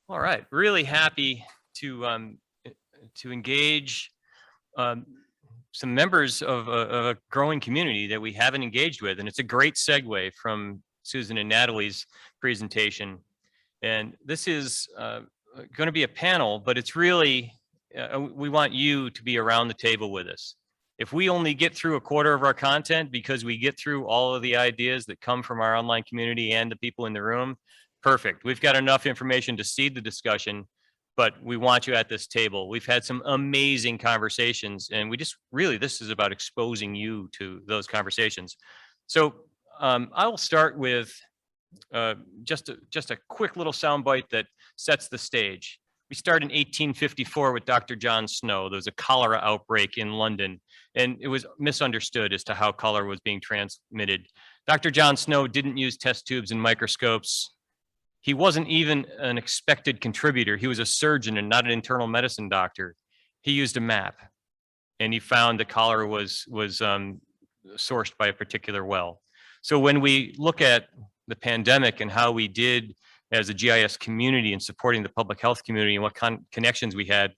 All right, really happy to engage some members of a growing community that we haven't engaged with, and it's a great segue from Susan and Natalie's presentation. And this is going to be a panel, but it's really we want you to be around the table with us. If we only get through a quarter of our content because we get through all of the ideas that come from our online community and the people in the room, perfect. We've got enough information to seed the discussion, but we want you at this table. We've had some amazing conversations, and we just really, this is about exposing you to those conversations. So I will start with just a quick little soundbite that sets the stage. We start in 1854 with Dr. John Snow. There was a cholera outbreak in London, and it was misunderstood as to how cholera was being transmitted. Dr. John Snow didn't use test tubes and microscopes. He wasn't even an expected contributor. He was a surgeon and not an internal medicine doctor. He used a map, and he found that cholera was sourced by a particular well. So when we look at the pandemic and how we did as a GIS community and supporting the public health community and what connections we had,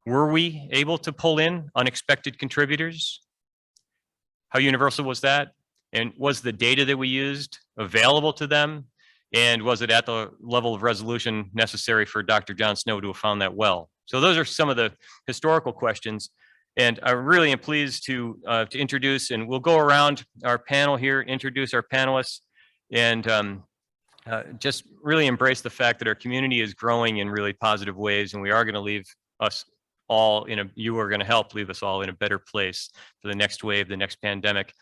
were we able to pull in unexpected contributors? How universal was that? And was the data that we used available to them? And was it at the level of resolution necessary for Dr. John Snow to have found that well? So those are some of the historical questions. And I really am pleased to introduce, and we'll go around our panel here, introduce our panelists, and just really embrace the fact that our community is growing in really positive ways, and we are going to leave us all you are going to help leave us all in a better place for the next wave, the next pandemic,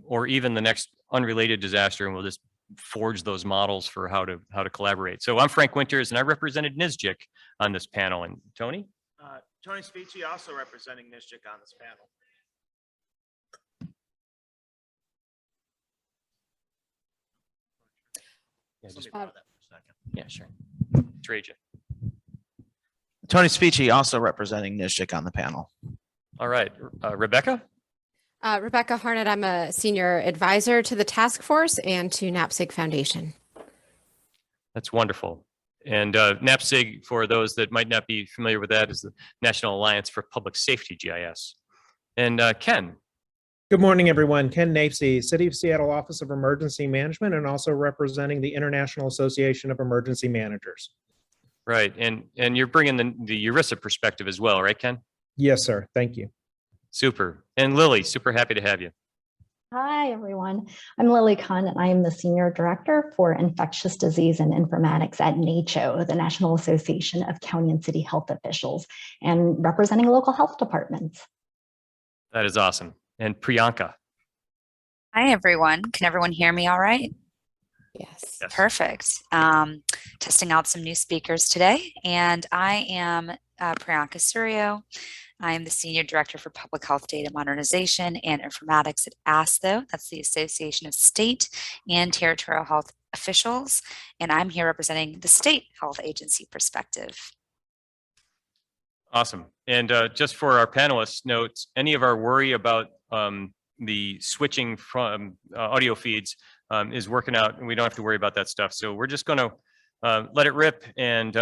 or even the next unrelated disaster, and we'll just forge those models for how to collaborate. So I'm Frank Winters, and I represented NSGIC on this panel. And Tony? Tony Spicci, also representing NSGIC on this panel. Yeah, just That for a second. Yeah, sure. Trajan. Tony Spicci, also representing NSGIC on the panel. All right, Rebecca? Rebecca Harnett, I'm a senior advisor to the task force and to NAPSG Foundation. That's wonderful. And NAPSG, for those that might not be familiar with that, is the National Alliance for Public Safety GIS. And Ken. Good morning, everyone. Ken Napsey, City of Seattle Office of Emergency Management, and also representing the International Association of Emergency Managers. Right, and you're bringing the URISA perspective as well, right, Ken? Yes, sir. Thank you. Super. And Lily, super happy to have you. Hi, everyone. I'm Lily Kahn, and I am the Senior Director for Infectious Disease and Informatics at NACCHO, the National Association of County and City Health Officials, and representing local health departments. That is awesome. And Priyanka. Hi, everyone. Can everyone hear me all right? Yes. Yes. Perfect. Testing out some new speakers today. And I am Priyanka Suryo. I am the Senior Director for Public Health Data Modernization and Informatics at ASTHO. That's the Association of State and Territorial Health Officials. And I'm here representing the State Health Agency perspective. Awesome. And just for our panelists' notes, any of our worry about the switching from audio feeds is working out, and we don't have to worry about that stuff. So we're just going to let it rip, and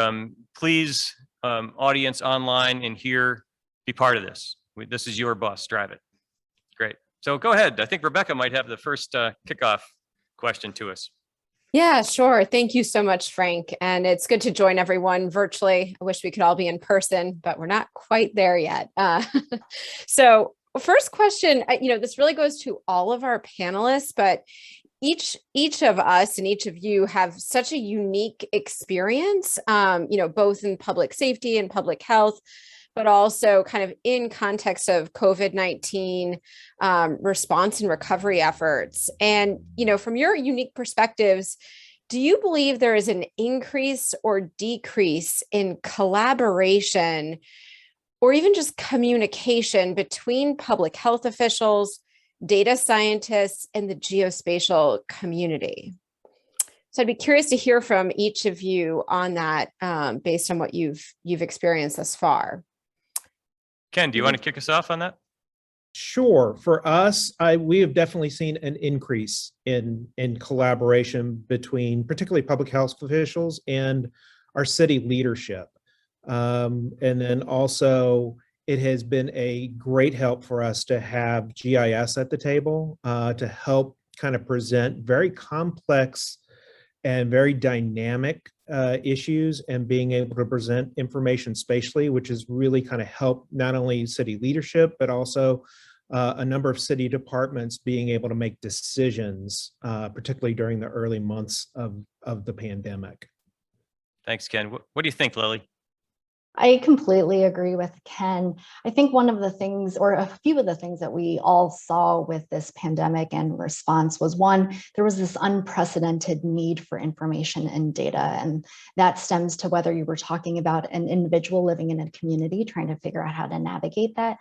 please, audience online and here, be part of this. This is your bus, drive it. Great. So go ahead. I think Rebecca might have the first kickoff question to us. Yeah, sure. Thank you so much, Frank. And it's good to join everyone virtually. I wish we could all be in person, but we're not quite there yet. So first question, this really goes to all of our panelists, but each of us and each of you have such a unique experience, both in public safety and public health, but also kind of in context of COVID-19 response and recovery efforts. And, from your unique perspectives, do you believe there is an increase or decrease in collaboration or even just communication between public health officials, data scientists, and the geospatial community? So I'd be curious to hear from each of you on that based on what you've experienced thus far. Ken, do you want to kick us off on that? Sure. For us, we have definitely seen an increase in collaboration between particularly public health officials and our city leadership. And then also, it has been a great help for us to have GIS at the table to help kind of present very complex and very dynamic issues, and being able to present information spatially, which has really kind of helped not only city leadership, but also a number of city departments being able to make decisions, particularly during the early months of the pandemic. Thanks, Ken. What do you think, Lily? I completely agree with Ken. I think one of the things, or a few of the things that we all saw with this pandemic and response was, one, there was this unprecedented need for information and data. And that stems to whether you were talking about an individual living in a community trying to figure out how to navigate that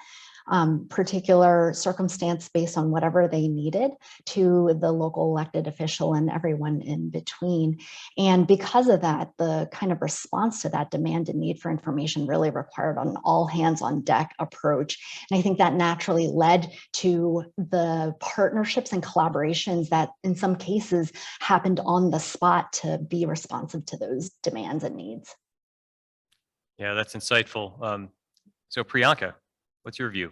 particular circumstance based on whatever they needed, to the local elected official and everyone in between. And because of that, the kind of response to that demand and need for information really required an all hands on deck approach. And I think that naturally led to the partnerships and collaborations that in some cases happened on the spot to be responsive to those demands and needs. Yeah, that's insightful. So Priyanka, what's your view?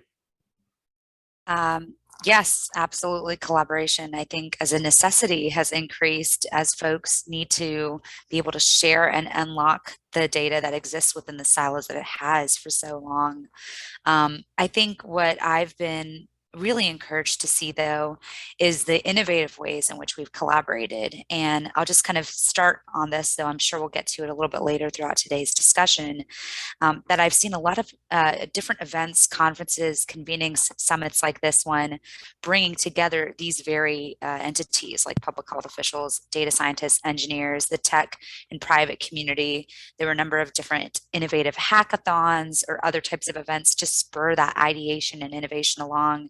Yes, absolutely. Collaboration, I think, as a necessity has increased as folks need to be able to share and unlock the data that exists within the silos that it has for so long. I think what I've been really encouraged to see, though, is the innovative ways in which we've collaborated. And I'll just kind of start on this, though I'm sure we'll get to it a little bit later throughout today's discussion, that I've seen a lot of different events, conferences, convening summits like this one, bringing together these very entities like public health officials, data scientists, engineers, the tech and private community. There were a number of different innovative hackathons or other types of events to spur that ideation and innovation along.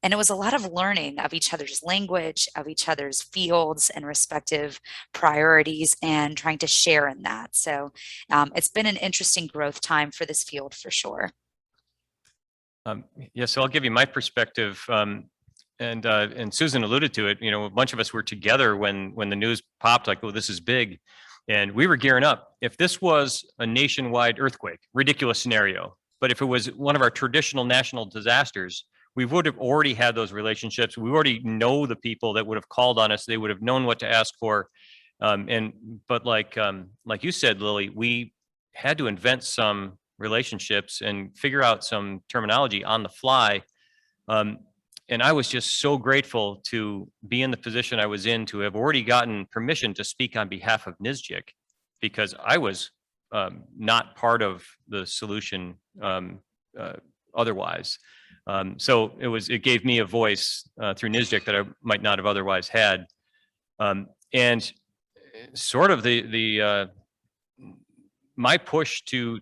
And it was a lot of learning of each other's language, of each other's fields and respective priorities, and trying to share in that. So it's been an interesting growth time for this field for sure. Yeah, so I'll give you my perspective. And Susan alluded to it. You know, a bunch of us were together when the news popped, like, oh, this is big. And we were gearing up. If this was a nationwide earthquake, ridiculous scenario, but if it was one of our traditional national disasters, we would have already had those relationships. We already know the people that would have called on us. They would have known what to ask for. But like you said, Lily, we had to invent some relationships and figure out some terminology on the fly. And I was just so grateful to be in the position I was in, to have already gotten permission to speak on behalf of NSGIC, because I was not part of the solution otherwise. So it gave me a voice through NSGIC that I might not have otherwise had. And sort of my push to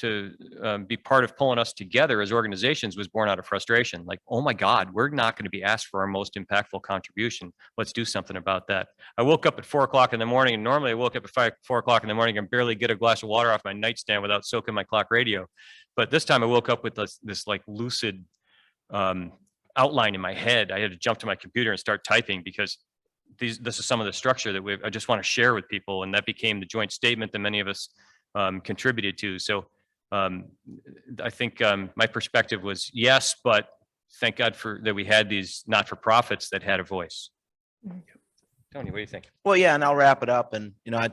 be part of pulling us together as organizations was born out of frustration. Like, oh my God, we're not going to be asked for our most impactful contribution. Let's do something about that. I woke up at 4 o'clock in the morning, and normally I woke up at 4 o'clock in the morning and barely get a glass of water off my nightstand without soaking my clock radio. But this time I woke up with this like lucid outline in my head. I had to jump to my computer and start typing, because this is some of the structure that I just want to share with people. And that became the joint statement that many of us contributed to. So I think my perspective was yes, but thank God that we had these not-for-profits that had a voice. Tony, what do you think? Well, yeah, and I'll wrap it up. And, you know, I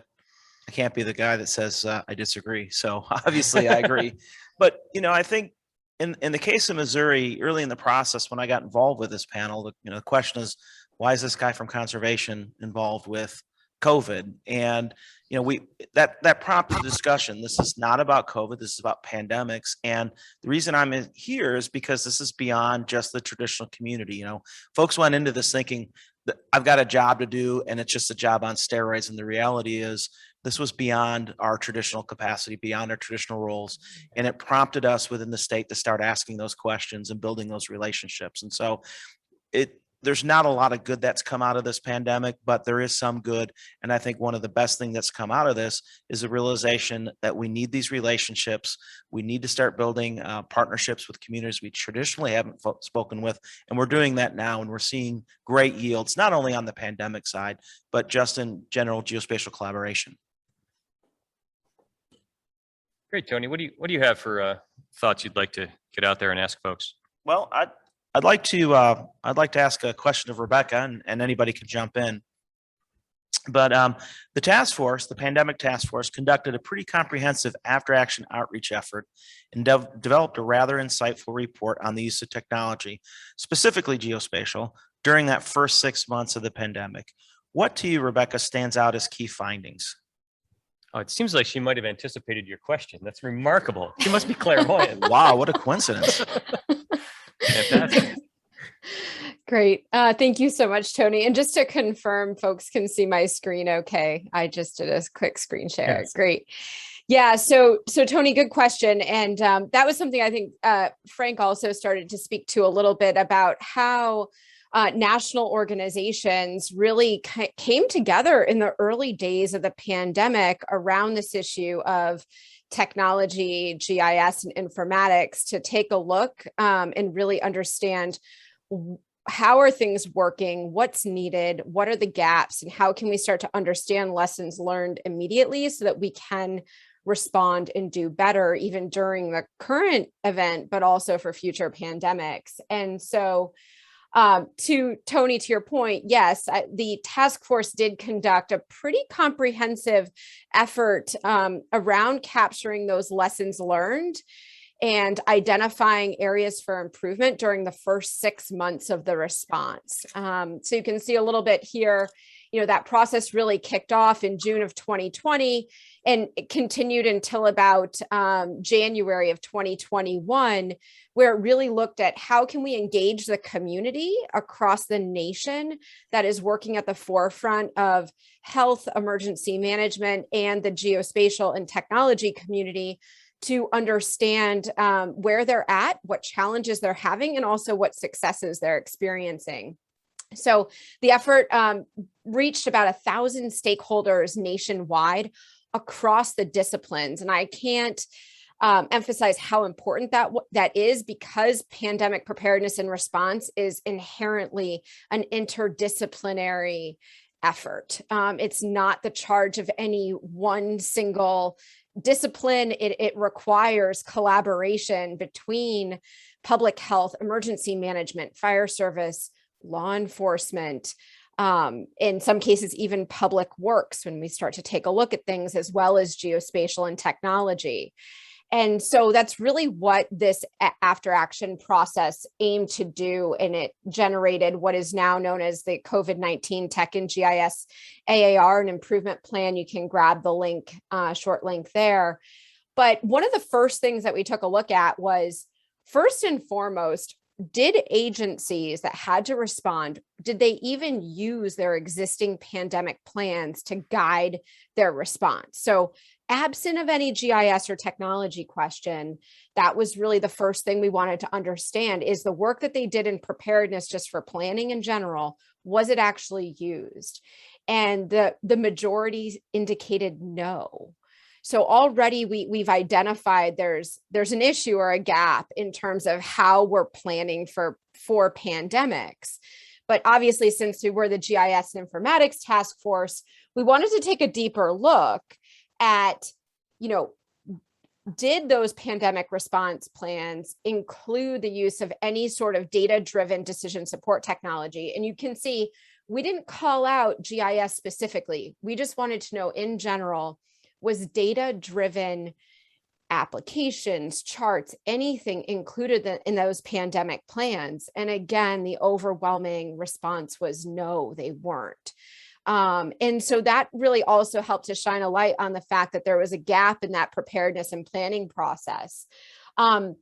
can't be the guy that says I disagree. So obviously I agree. But, you know, I think in the case of Missouri, early in the process, when I got involved with this panel, the question is, why is this guy from conservation involved with COVID? And, you know, that prompted discussion. This is not about COVID. This is about pandemics. And the reason I'm here is because this is beyond just the traditional community. You know, folks went into this thinking that I've got a job to do and it's just a job on steroids. And the reality is this was beyond our traditional capacity, beyond our traditional roles. And it prompted us within the state to start asking those questions and building those relationships. And so there's not a lot of good that's come out of this pandemic, but there is some good. And I think one of the best things that's come out of this is the realization that we need these relationships. We need to start building partnerships with communities we traditionally haven't spoken with. And we're doing that now. And we're seeing great yields, not only on the pandemic side, but just in general geospatial collaboration. Great, Tony. What do you have for thoughts you'd like to get out there and ask folks? Well, I'd like to ask a question of Rebecca, and anybody can jump in. But the task force, the Pandemic Task Force, conducted a pretty comprehensive after-action outreach effort and developed a rather insightful report on the use of technology, specifically geospatial, during that first 6 months of the pandemic. What to you, Rebecca, stands out as key findings? Oh, it seems like she might have anticipated your question. That's remarkable. She must be clairvoyant. Wow, what a coincidence. Fantastic. Great. Thank you so much, Tony. And just to confirm, folks can see my screen okay. I just did a quick screen share. Yes. Great. Yeah, so Tony, good question. And that was something I think Frank also started to speak to a little bit about how national organizations really came together in the early days of the pandemic around this issue of technology, GIS, and informatics to take a look and really understand how are things working, what's needed, what are the gaps, and how can we start to understand lessons learned immediately so that we can respond and do better even during the current event, but also for future pandemics. And so to Tony, to your point, yes, the task force did conduct a pretty comprehensive effort around capturing those lessons learned and identifying areas for improvement during the first 6 months of the response. So you can see a little bit here, that process really kicked off in June of 2020 and it continued until about January of 2021, where it really looked at how can we engage the community across the nation that is working at the forefront of health, emergency management, and the geospatial and technology community to understand where they're at, what challenges they're having, and also what successes they're experiencing. So the effort reached about 1,000 stakeholders nationwide across the disciplines. And I can't emphasize how important that is, because pandemic preparedness and response is inherently an interdisciplinary effort. It's not the charge of any one single discipline. It requires collaboration between public health, emergency management, fire service, law enforcement, in some cases, even public works, when we start to take a look at things, as well as geospatial and technology. And so that's really what this after action process aimed to do. And it generated what is now known as the COVID-19 Tech and GIS AAR and Improvement Plan. You can grab the link, short link there. But one of the first things that we took a look at was, first and foremost, did agencies that had to respond, did they even use their existing pandemic plans to guide their response? So absent of any GIS or technology question, that was really the first thing we wanted to understand, is the work that they did in preparedness just for planning in general, was it actually used? And the majority indicated no. So already we've identified there's an issue or a gap in terms of how we're planning for pandemics. But obviously, since we were the GIS and Informatics Task Force, we wanted to take a deeper look at, did those pandemic response plans include the use of any sort of data-driven decision support technology? And you can see we didn't call out GIS specifically. We just wanted to know in general, was data-driven applications, charts, anything included in those pandemic plans? And again, the overwhelming response was no, they weren't. And so that really also helped to shine a light on the fact that there was a gap in that preparedness and planning process. But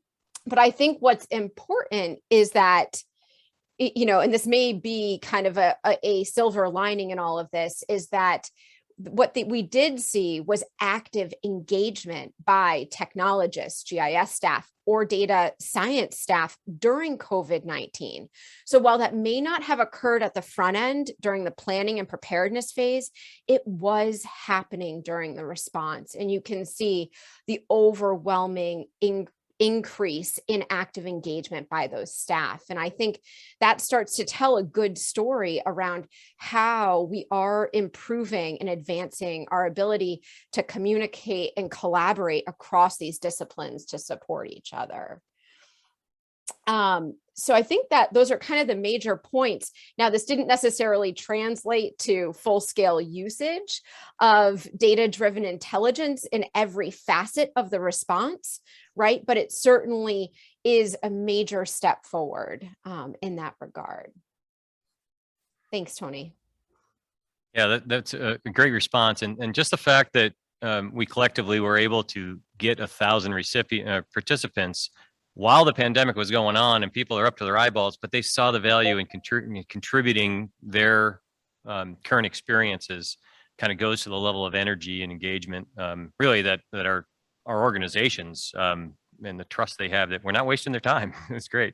I think what's important is that, and this may be kind of a silver lining in all of this, is that what we did see was active engagement by technologists, GIS staff, or data science staff during COVID-19. So while that may not have occurred at the front end during the planning and preparedness phase, it was happening during the response. And you can see the overwhelming increase in active engagement by those staff. And I think that starts to tell a good story around how we are improving and advancing our ability to communicate and collaborate across these disciplines to support each other. So I think that those are kind of the major points. Now, this didn't necessarily translate to full-scale usage of data-driven intelligence in every facet of the response, right? But it certainly is a major step forward in that regard. Thanks, Tony. Yeah, that's a great response. And just the fact that we collectively were able to get 1,000 participants while the pandemic was going on and people are up to their eyeballs, but they saw the value in contributing their current experiences, kind of goes to the level of energy and engagement, really that our organizations and the trust they have that we're not wasting their time. It's great.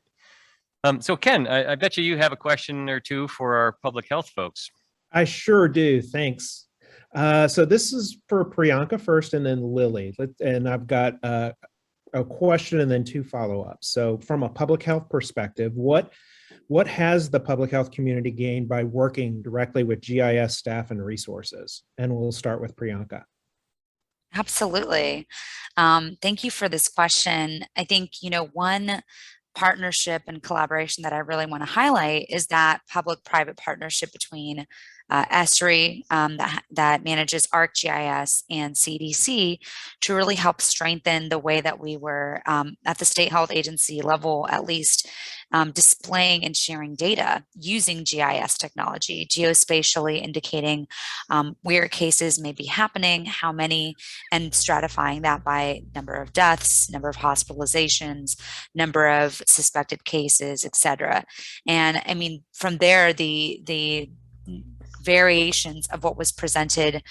So Ken, I bet you have a question or two for our public health folks. I sure do. Thanks. So this is for Priyanka first and then Lily. And I've got a question and then 2 follow-ups. So from a public health perspective, what has the public health community gained by working directly with GIS staff and resources? And we'll start with Priyanka. Absolutely. Thank you for this question. I think, one partnership and collaboration that I really want to highlight is that public-private partnership between ASTHO that manages ArcGIS and CDC to really help strengthen the way that we were at the state health agency level, at least, displaying and sharing data using GIS technology, geospatially indicating where cases may be happening, how many, and stratifying that by number of deaths, number of hospitalizations, number of suspected cases, et cetera. And I mean, from there, the variations of what was presented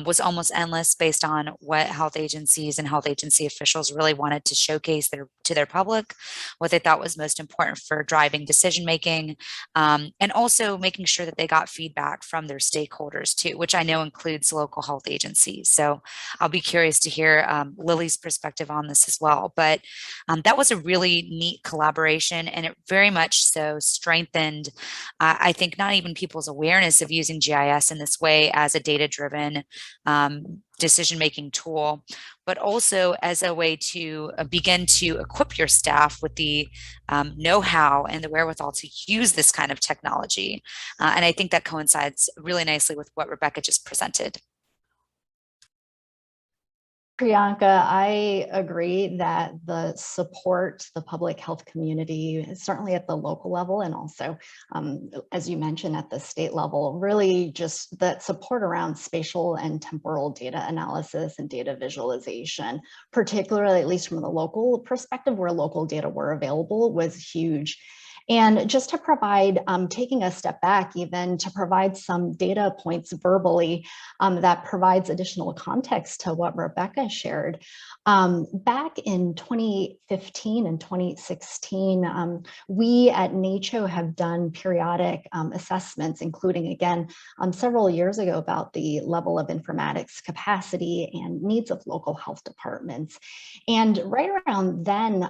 was almost endless based on what health agencies and health agency officials really wanted to showcase to their public, what they thought was most important for driving decision making, and also making sure that they got feedback from their stakeholders too, which I know includes local health agencies. So I'll be curious to hear Lily's perspective on this as well. But that was a really neat collaboration, and it very much so strengthened, I think, not even people's awareness of using GIS in this way as a data-driven decision-making tool, but also as a way to begin to equip your staff with the know-how and the wherewithal to use this kind of technology. And I think that coincides really nicely with what Rebecca just presented. Priyanka, I agree that the support, the public health community, certainly at the local level and also, as you mentioned, at the state level, really just that support around spatial and temporal data analysis and data visualization, particularly at least from the local perspective where local data were available, was huge. And just to provide, taking a step back, even to provide some data points verbally that provides additional context to what Rebecca shared. Back in 2015 and 2016, we at NACCHO have done periodic assessments, including, again, several years ago about the level of informatics capacity and needs of local health departments. And right around then,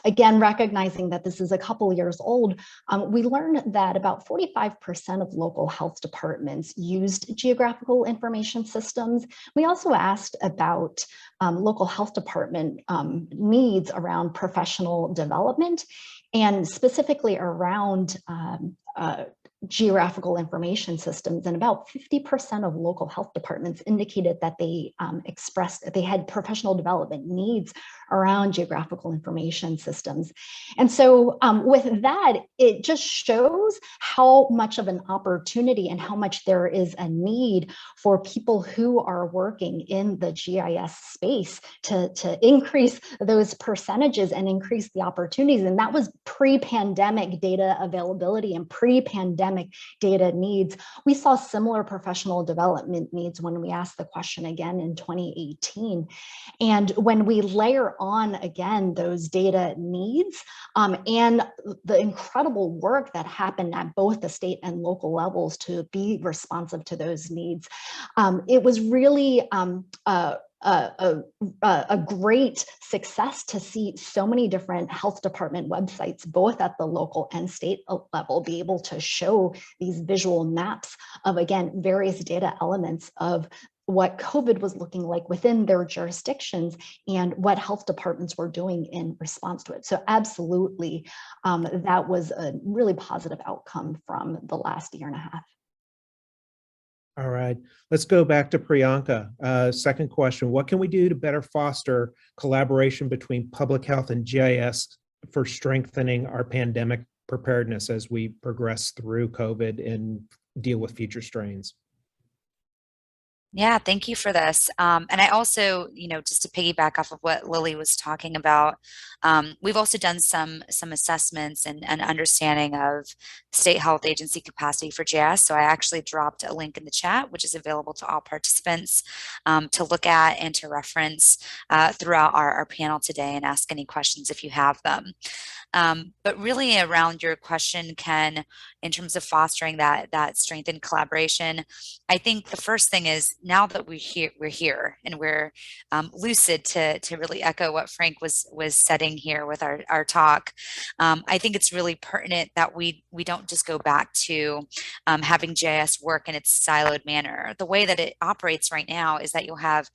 again, recognizing that this is a couple years old, we learned that about 45% of local health departments used geographical information systems. We also asked about local health department needs around professional development and specifically around geographical information systems, and about 50% of local health departments indicated that they expressed that they had professional development needs around geographical information systems. And so with that, it just shows how much of an opportunity and how much there is a need for people who are working in the GIS space to increase those percentages and increase the opportunities. And that was pre-pandemic data availability and pre-pandemic data needs. We saw similar professional development needs when we asked the question again in 2018. And when we layer on again those data needs and the incredible work that happened at both the state and local levels to be responsive to those needs, it was really a great success to see so many different health department websites, both at the local and state level, be able to show these visual maps of, again, various data elements of what COVID was looking like within their jurisdictions and what health departments were doing in response to it. So absolutely, that was a really positive outcome from the last year and a half. All right, let's go back to Priyanka. Second question, what can we do to better foster collaboration between public health and GIS for strengthening our pandemic preparedness as we progress through COVID and deal with future strains? Yeah, thank you for this. And I also, just to piggyback off of what Lily was talking about, we've also done some assessments and understanding of state health agency capacity for GIS. So I actually dropped a link in the chat, which is available to all participants to look at and to reference throughout our panel today and ask any questions if you have them. But really around your question, Ken, in terms of fostering that strengthened collaboration, I think the first thing is, now that we're here and we're lucid, to really echo what Frank was setting here with our talk. I think it's really pertinent that we don't just go back to having GIS work in its siloed manner. The way that it operates right now is that you'll have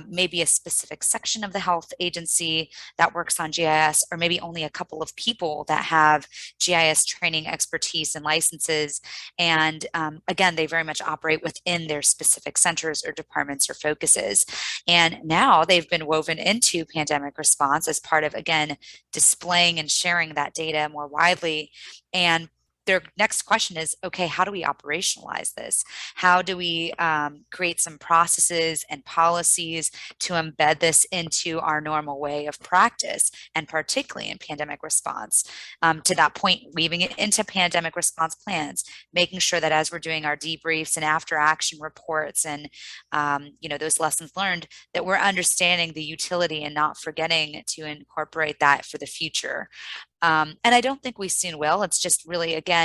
maybe a specific section of the health agency that works on GIS, or maybe only a couple of people that have GIS training expertise and licenses. And again, they very much operate within their specific centers or departments or focuses. And now they've been woven into pandemic response as part of, again, displaying and sharing that data more widely. And their next question is, okay, how do we operationalize this? How do we create some processes and policies to embed this into our normal way of practice, and particularly in pandemic response? To that point, weaving it into pandemic response plans, making sure that as we're doing our debriefs and after action reports and those lessons learned, that we're understanding the utility and not forgetting to incorporate that for the future. And I don't think we soon will. It's just really, again,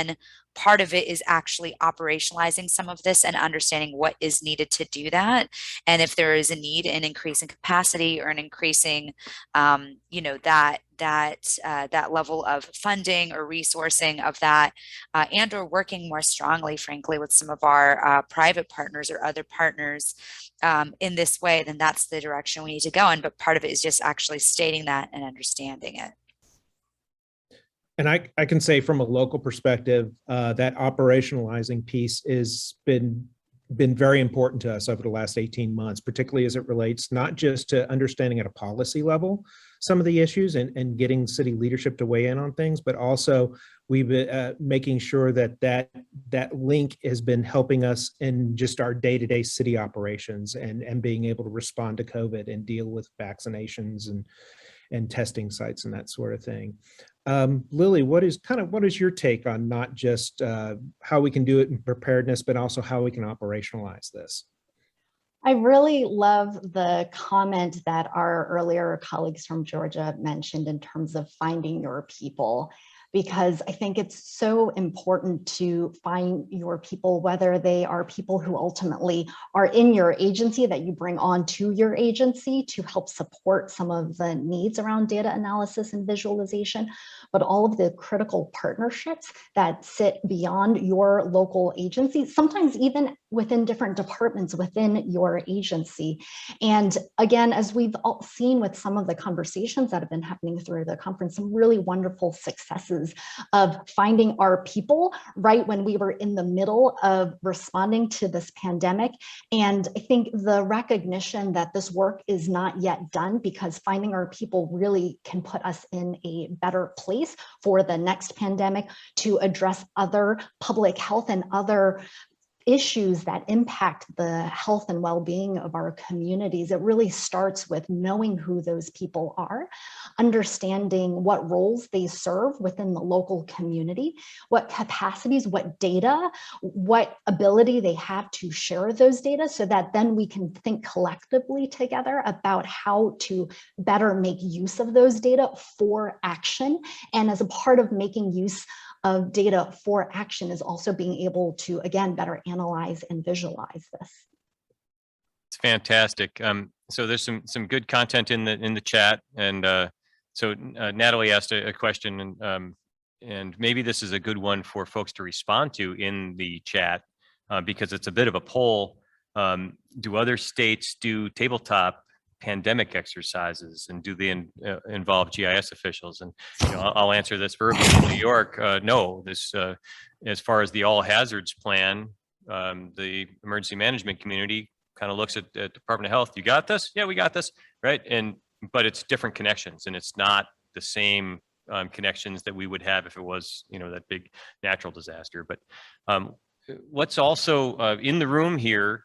part of it is actually operationalizing some of this and understanding what is needed to do that. And if there is a need in increasing capacity or an increasing, that level of funding or resourcing of that, and or working more strongly, frankly, with some of our private partners or other partners in this way, then that's the direction we need to go in. But part of it is just actually stating that and understanding it. And I can say from a local perspective, that operationalizing piece has been very important to us over the last 18 months, particularly as it relates not just to understanding at a policy level some of the issues and getting city leadership to weigh in on things, but also we've been making sure that link has been helping us in just our day-to-day city operations and being able to respond to COVID and deal with vaccinations and testing sites and that sort of thing. Lily, what is your take on not just how we can do it in preparedness, but also how we can operationalize this? I really love the comment that our earlier colleagues from Georgia mentioned in terms of finding your people, because I think it's so important to find your people, whether they are people who ultimately are in your agency that you bring on to your agency to help support some of the needs around data analysis and visualization, but all of the critical partnerships that sit beyond your local agency, sometimes even within different departments within your agency. And again, as we've all seen with some of the conversations that have been happening through the conference, some really wonderful successes of finding our people right when we were in the middle of responding to this pandemic. And I think the recognition that this work is not yet done, because finding our people really can put us in a better place for the next pandemic to address other public health and other issues that impact the health and well-being of our communities. It really starts with knowing who those people are, understanding what roles they serve within the local community, what capacities, what data, what ability they have to share those data, so that then we can think collectively together about how to better make use of those data for action. And as a part of making use of data for action is also being able to, again, better analyze and visualize this. It's fantastic. So there's some good content in the chat, and so Natalie asked a question, and maybe this is a good one for folks to respond to in the chat, because it's a bit of a poll. Do other states do tabletop pandemic exercises, and do they involve GIS officials? And I'll answer this verbally. In New York, no. This, as far as the all hazards plan, the emergency management community kind of looks at Department of Health. You got this? Yeah, we got this, right? But it's different connections, and it's not the same connections that we would have if it was, that big natural disaster. But let's also in the room here,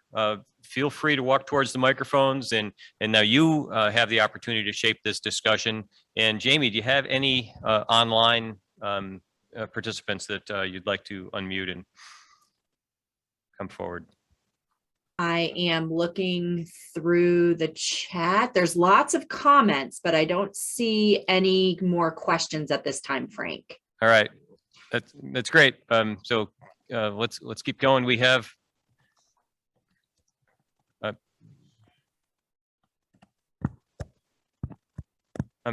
feel free to walk towards the microphones, and now you have the opportunity to shape this discussion. And Jamie, do you have any online participants that you'd like to unmute and come forward? I am looking through the chat. There's lots of comments, but I don't see any more questions at this time, Frank. All right, that's great. So let's keep going. We have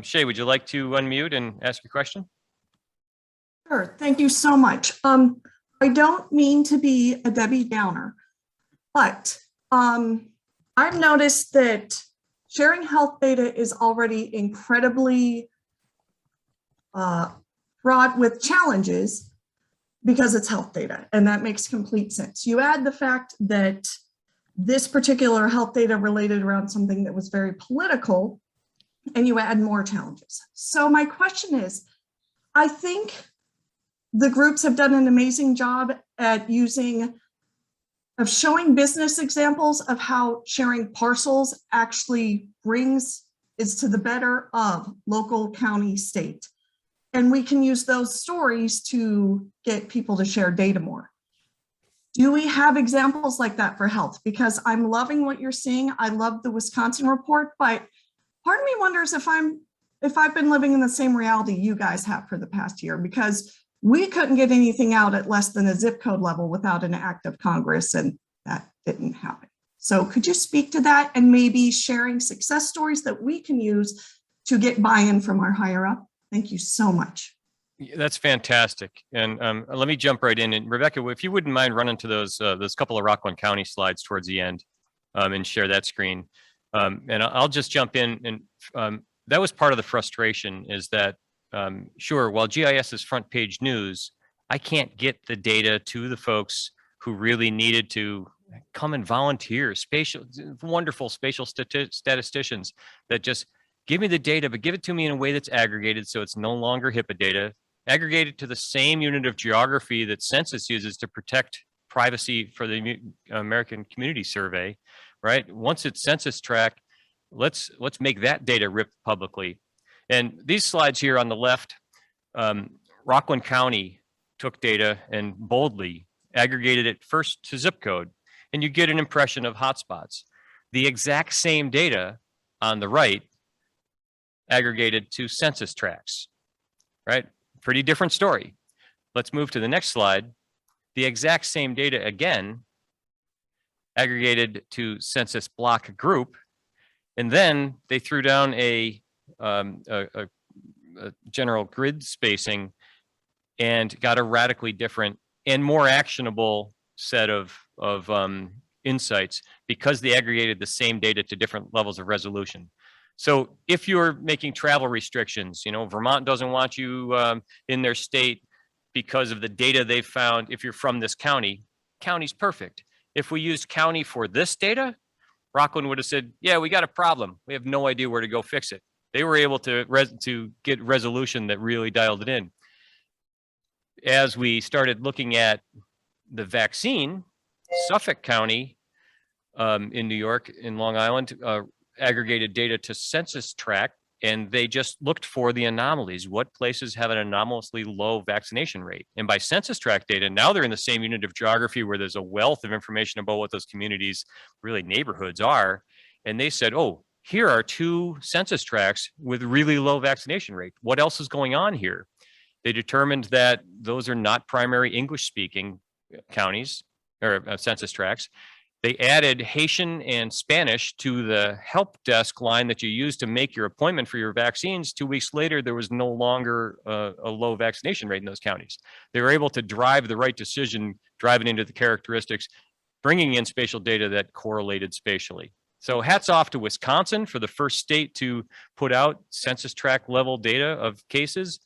Shay, would you like to unmute and ask your question? Sure, thank you so much. I don't mean to be a Debbie Downer, but I've noticed that sharing health data is already incredibly fraught with challenges because it's health data, and that makes complete sense. You add the fact that this particular health data related around something that was very political, and you add more challenges. So my question is, I think the groups have done an amazing job at of showing business examples of how sharing parcels actually is to the better of local, county, state. And we can use those stories to get people to share data more. Do we have examples like that for health? Because I'm loving what you're seeing. I love the Wisconsin report, but part of me wonders if I've been living in the same reality you guys have for the past year, because we couldn't get anything out at less than a zip code level without an act of Congress, and that didn't happen. So could you speak to that, and maybe sharing success stories that we can use to get buy-in from our higher up? Thank you so much. That's fantastic. And let me jump right in. And Rebecca, if you wouldn't mind running to those couple of Rockland County slides towards the end, and share that screen. And I'll just jump in. And that was part of the frustration, is that, sure, while GIS is front page news, I can't get the data to the folks who really needed to come and volunteer. Wonderful spatial statisticians that just give me the data, but give it to me in a way that's aggregated, so it's no longer HIPAA data, aggregated to the same unit of geography that census uses to protect privacy for the American Community Survey, right? Once it's census tracked, let's make that data ripped publicly. And these slides here on the left, Rockland County took data and boldly aggregated it first to zip code, and you get an impression of hotspots. The exact same data on the right aggregated to census tracts, right? Pretty different story. Let's move to the next slide. The exact same data again aggregated to census block group, and then they threw down a general grid spacing and got a radically different and more actionable set of insights, because they aggregated the same data to different levels of resolution. So if you're making travel restrictions, Vermont doesn't want you in their state because of the data they've found. If you're from this county, county's perfect. If we used county for this data, Rockland would have said, yeah, we got a problem. We have no idea where to go fix it. They were able to get resolution that really dialed it in. As we started looking at the vaccine, Suffolk County in New York, in Long Island, aggregated data to census tract, and they just looked for the anomalies. What places have an anomalously low vaccination rate? And by census tract data, now they're in the same unit of geography where there's a wealth of information about what those communities, really neighborhoods, are. And they said, oh, here are 2 census tracts with really low vaccination rate. What else is going on here? They determined that those are not primary English speaking counties or census tracts. They added Haitian and Spanish to the help desk line that you use to make your appointment for your vaccines. 2 weeks later, there was no longer a low vaccination rate in those counties. They were able to drive the right decision, drive it into the characteristics, bringing in spatial data that correlated spatially. So hats off to Wisconsin for the first state to put out census tract level data of cases.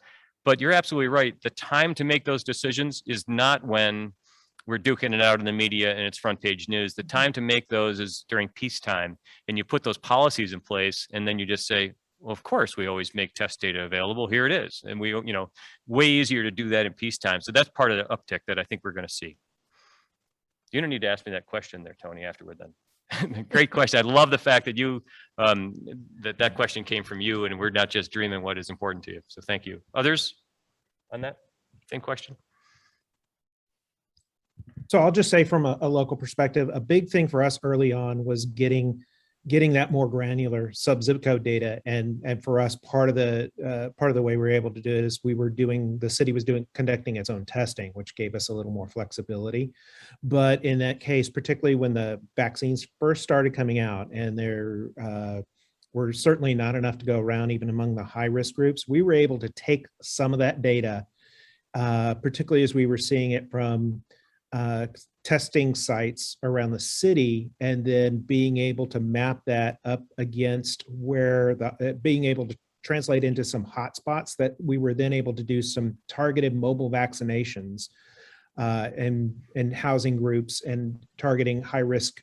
But you're absolutely right. The time to make those decisions is not when we're duking it out in the media and it's front page news. The time to make those is during peacetime, and you put those policies in place, and then you just say, well, of course, we always make test data available. Here it is. And we, you know, way easier to do that in peacetime. So that's part of the uptick that I think we're going to see. You don't need to ask me that question there, Tony, afterward then. Great question. I love the fact that you, that question came from you, and we're not just dreaming what is important to you. So thank you. Others on that same question? So I'll just say from a local perspective, a big thing for us early on was getting that more granular sub-zip code data. And for us, part of the way we were able to do it is the city was conducting its own testing, which gave us a little more flexibility. But in that case, particularly when the vaccines first started coming out, and there were certainly not enough to go around even among the high-risk groups, we were able to take some of that data, particularly as we were seeing it from testing sites around the city, and then being able to map that up against where being able to translate into some hotspots that we were then able to do some targeted mobile vaccinations and housing groups and targeting high risk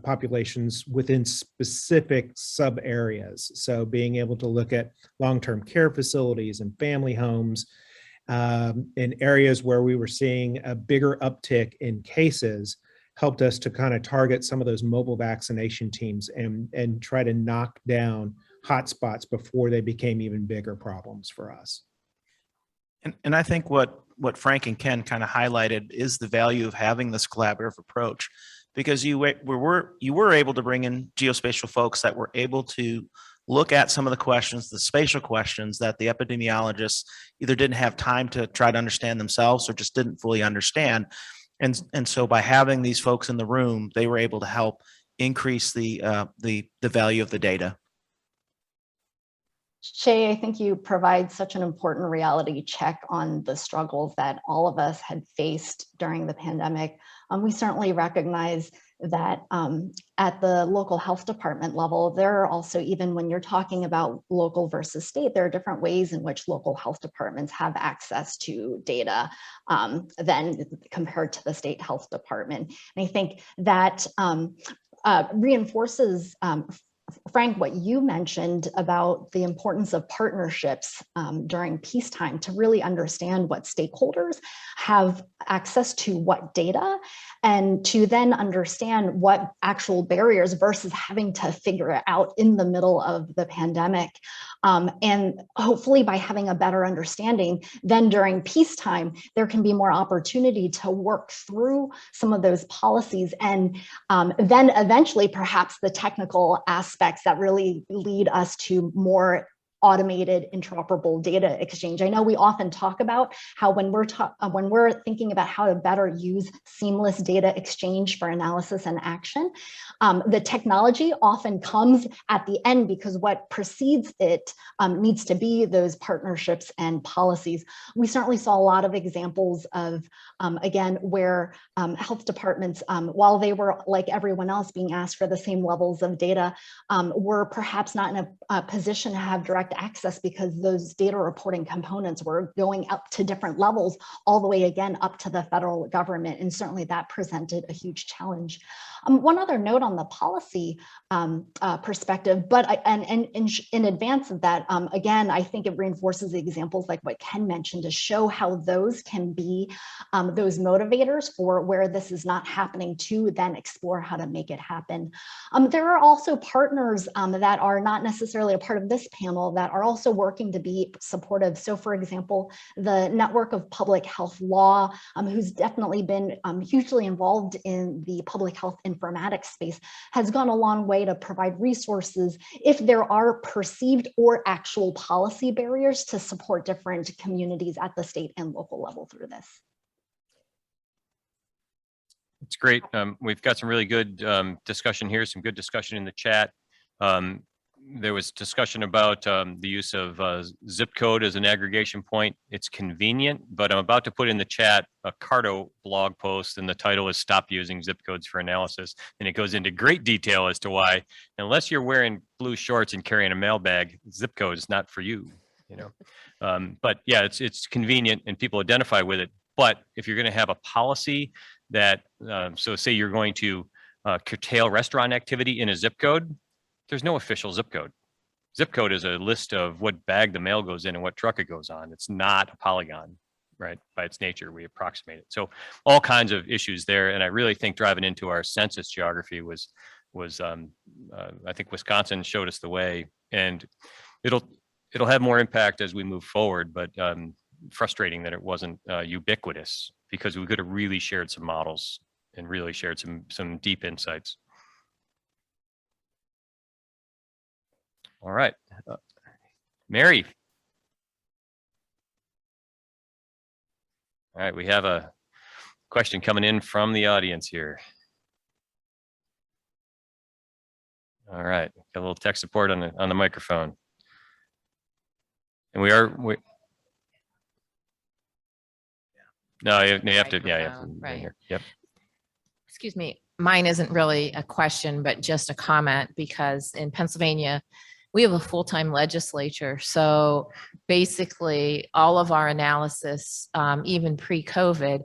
populations within specific sub areas. So being able to look at long-term care facilities and family homes in areas where we were seeing a bigger uptick in cases helped us to kind of target some of those mobile vaccination teams and try to knock down hotspots before they became even bigger problems for us. And I think what Frank and Ken kind of highlighted is the value of having this collaborative approach, because you were able to bring in geospatial folks that were able to look at some of the questions, the spatial questions that the epidemiologists either didn't have time to try to understand themselves or just didn't fully understand. And so by having these folks in the room, they were able to help increase the value of the data. Shay, I think you provide such an important reality check on the struggles that all of us had faced during the pandemic. We certainly recognize that at the local health department level, there are also, even when you're talking about local versus state, there are different ways in which local health departments have access to data than compared to the state health department. And I think that reinforces Frank, what you mentioned about the importance of partnerships during peacetime to really understand what stakeholders have access to what data, and to then understand what actual barriers versus having to figure it out in the middle of the pandemic. And hopefully by having a better understanding, then during peacetime, there can be more opportunity to work through some of those policies, and then eventually perhaps the technical aspects that really lead us to more automated interoperable data exchange. I know we often talk about how when we're thinking about how to better use seamless data exchange for analysis and action, the technology often comes at the end, because what precedes it needs to be those partnerships and policies. We certainly saw a lot of examples of, again, where health departments, while they were like everyone else being asked for the same levels of data, were perhaps not in a position to have direct access, because those data reporting components were going up to different levels, all the way again up to the federal government, and certainly that presented a huge challenge. One other note on the policy perspective, but in advance of that, again, I think it reinforces the examples like what Ken mentioned to show how those can be those motivators for where this is not happening, to then explore how to make it happen. There are also partners that are not necessarily a part of this panel that are also working to be supportive. So for example, the Network of Public Health Law, who's definitely been hugely involved in the public health informatics space, has gone a long way to provide resources if there are perceived or actual policy barriers to support different communities at the state and local level through this. It's great. We've got some really good discussion here, some good discussion in the chat. There was discussion about the use of zip code as an aggregation point. It's convenient, but I'm about to put in the chat a Carto blog post, and the title is "Stop Using Zip Codes for Analysis." And it goes into great detail as to why, unless you're wearing blue shorts and carrying a mail bag, zip code is not for you. You know, but yeah, it's convenient and people identify with it. But if you're going to have a policy that, so say you're going to curtail restaurant activity in a zip code, there's no official zip code. Zip code is a list of what bag the mail goes in and what truck it goes on. It's not a polygon, right? By its nature, we approximate it. So all kinds of issues there. And I really think driving into our census geography was I think Wisconsin showed us the way, and it'll have more impact as we move forward, but frustrating that it wasn't ubiquitous, because we could have really shared some models and really shared some deep insights. All right, Mary. All right, we have a question coming in from the audience here. All right, got a little tech support on the microphone. And no, you have to, yeah, right. Yep. Excuse me, mine isn't really a question, but just a comment, because in Pennsylvania, we have a full-time legislature. So basically all of our analysis, even pre-COVID,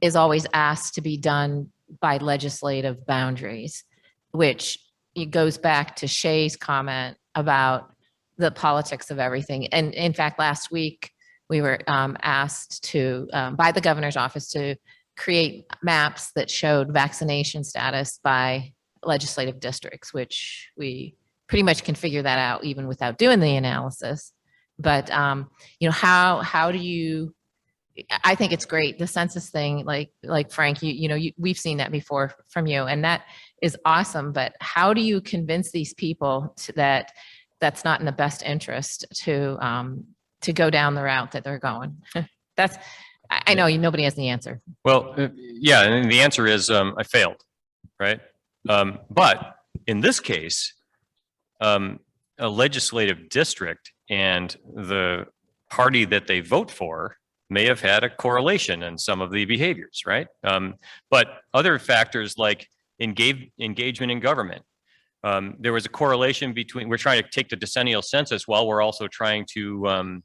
is always asked to be done by legislative boundaries, which it goes back to Shay's comment about the politics of everything. And in fact, last week we were asked to, by the governor's office, to create maps that showed vaccination status by legislative districts, which we pretty much can figure that out even without doing the analysis. But you know, how do you, I think it's great, the census thing, like Frank, we've seen that before from you, and that is awesome. But how do you convince these people that that's not in the best interest to go down the route that they're going? That's, I know nobody has the answer. Well, yeah, and the answer is I failed, right? But in this case, a legislative district and the party that they vote for may have had a correlation in some of the behaviors, right? But other factors like engagement in government. There was a correlation between, we're trying to take the decennial census while we're also trying to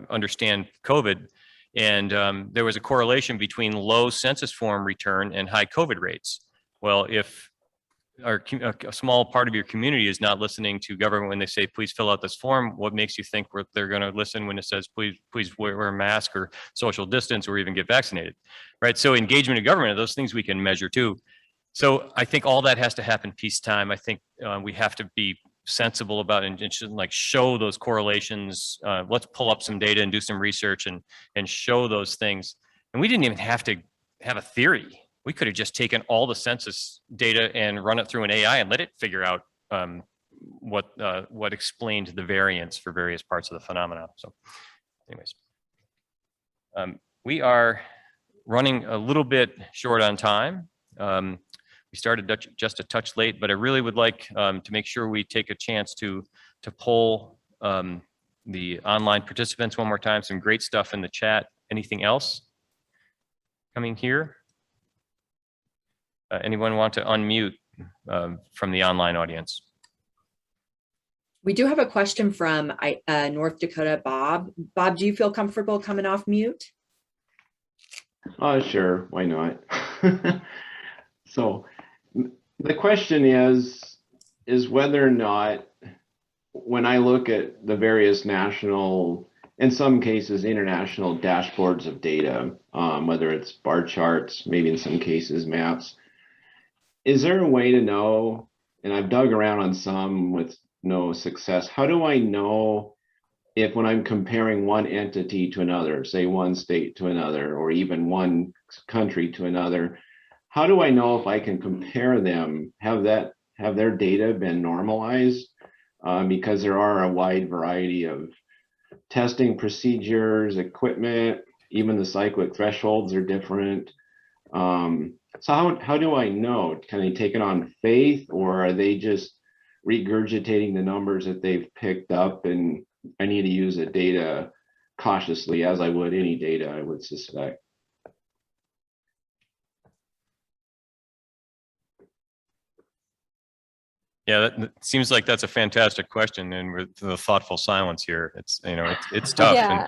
understand COVID. And there was a correlation between low census form return and high COVID rates. Well, if a small part of your community is not listening to government when they say, please fill out this form, what makes you think they're going to listen when it says, please wear a mask or social distance or even get vaccinated, right? So engagement in government, those things we can measure too. So I think all that has to happen peacetime. I think we have to be sensible about it and shouldn't like show those correlations. Let's pull up some data and do some research and show those things. And we didn't even have to have a theory. We could have just taken all the census data and run it through an AI and let it figure out what explained the variance for various parts of the phenomena. So anyways, we are running a little bit short on time. We started just a touch late, but I really would like to make sure we take a chance to poll the online participants one more time. Some great stuff in the chat. Anything else coming here? Anyone want to unmute from the online audience? We do have a question from North Dakota, Bob. Bob, do you feel comfortable coming off mute? Sure, why not? So the question is whether or not, when I look at the various national, in some cases, international dashboards of data, whether it's bar charts, maybe in some cases maps, is there a way to know, and I've dug around on some with no success, how do I know if when I'm comparing one entity to another, say one state to another, or even one country to another, how do I know if I can compare them? Have their data been normalized? Because there are a wide variety of testing procedures, equipment, Even the cyclic thresholds are different. So how do I know? Can they take it on faith, or are they just regurgitating the numbers that they've picked up, and I need to use the data cautiously as I would any data, I would suspect? Yeah, that seems like that's a fantastic question, and with the thoughtful silence here, it's it's tough. Yeah.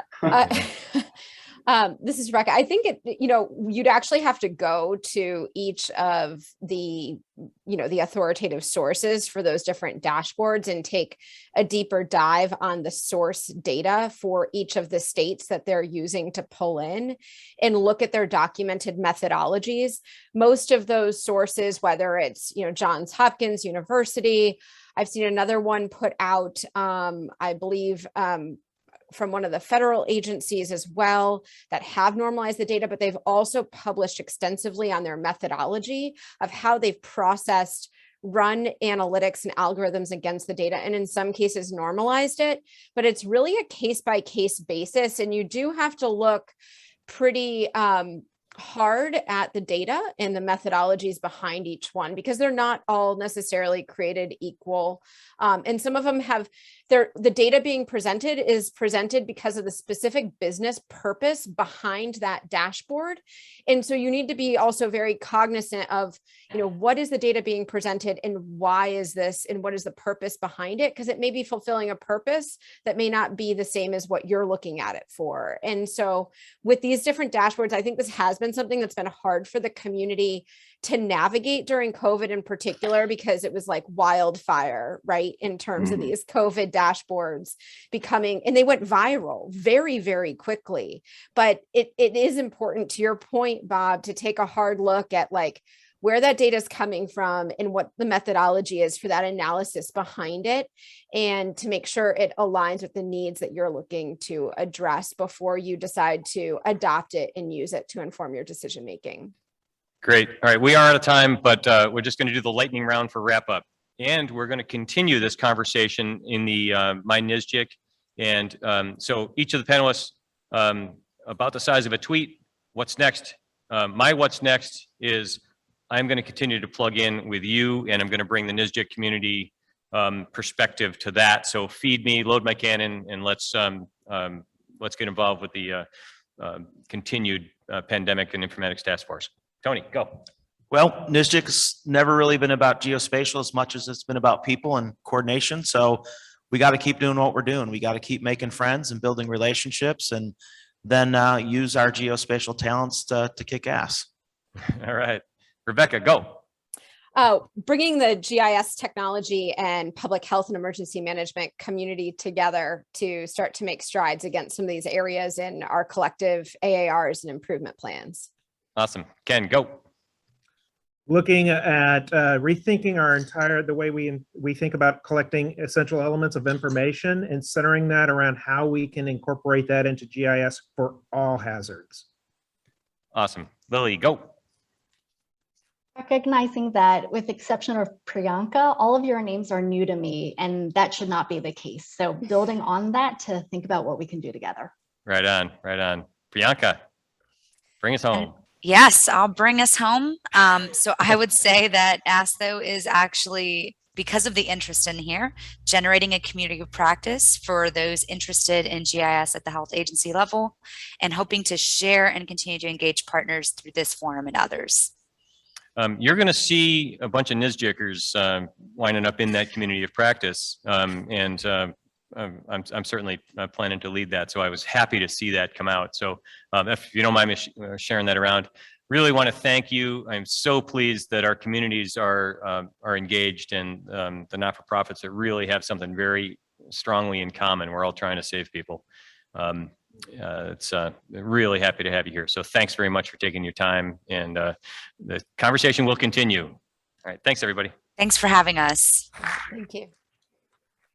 This is Rebecca. I think you'd actually have to go to each of the, the authoritative sources for those different dashboards and take a deeper dive on the source data for each of the states that they're using to pull in and look at their documented methodologies. Most of those sources, whether it's, Johns Hopkins University, I've seen another one put out, I believe, from one of the federal agencies as well that have normalized the data, but they've also published extensively on their methodology of how they've processed, run analytics and algorithms against the data, and in some cases normalized it. But it's really a case-by-case basis, and you do have to look pretty hard at the data and the methodologies behind each one, because they're not all necessarily created equal. And some of them have the data being presented is presented because of the specific business purpose behind that dashboard. And so you need to be also very cognizant of, what is the data being presented and why is this and what is the purpose behind it? Because it may be fulfilling a purpose that may not be the same as what you're looking at it for. And so with these different dashboards, I think this has been something that's been hard for the community to navigate during COVID in particular, because it was like wildfire, right? In terms of these COVID dashboards becoming, and they went viral very, very quickly. But it is important, to your point, Bob, to take a hard look at like where that data is coming from and what the methodology is for that analysis behind it, and to make sure it aligns with the needs that you're looking to address before you decide to adopt it and use it to inform your decision making. Great. All right, we are out of time, but we're just going to do the lightning round for wrap up, and we're going to continue this conversation in the My NSGIC. And so each of the panelists, about the size of a tweet. What's next? My what's next is I'm going to continue to plug in with you, and I'm going to bring the NSGIC community perspective to that. So feed me, load my cannon, and let's get involved with the continued Pandemic and Informatics Task Force. Tony, go. Well, NSGIC's never really been about geospatial as much as it's been about people and coordination. So we got to keep doing what we're doing. We got to keep making friends and building relationships, and then use our geospatial talents to kick ass. All right. Rebecca, go. Bringing the GIS technology and public health and emergency management community together to start to make strides against some of these areas in our collective AARs and improvement plans. Awesome. Ken, go. Looking at rethinking the way we think about collecting essential elements of information and centering that around how we can incorporate that into GIS for all hazards. Awesome. Lily, go. Recognizing that, with exception of Priyanka, all of your names are new to me, and that should not be the case. So building on that to think about what we can do together. Right on, right on. Priyanka, bring us home. Yes, I'll bring us home. So I would say that ASTHO is actually, because of the interest in here, generating a community of practice for those interested in GIS at the health agency level, and hoping to share and continue to engage partners through this forum and others. You're going to see a bunch of NSGICers winding up in that community of practice, and I'm certainly planning to lead that. So I was happy to see that come out. So if you don't mind me sharing that around, really want to thank you. I'm so pleased that our communities are engaged, and the not-for-profits that really have something very strongly in common. We're all trying to save people. It's really happy to have you here. So thanks very much for taking your time, and the conversation will continue. All right. Thanks, everybody. Thanks for having us. Thank you.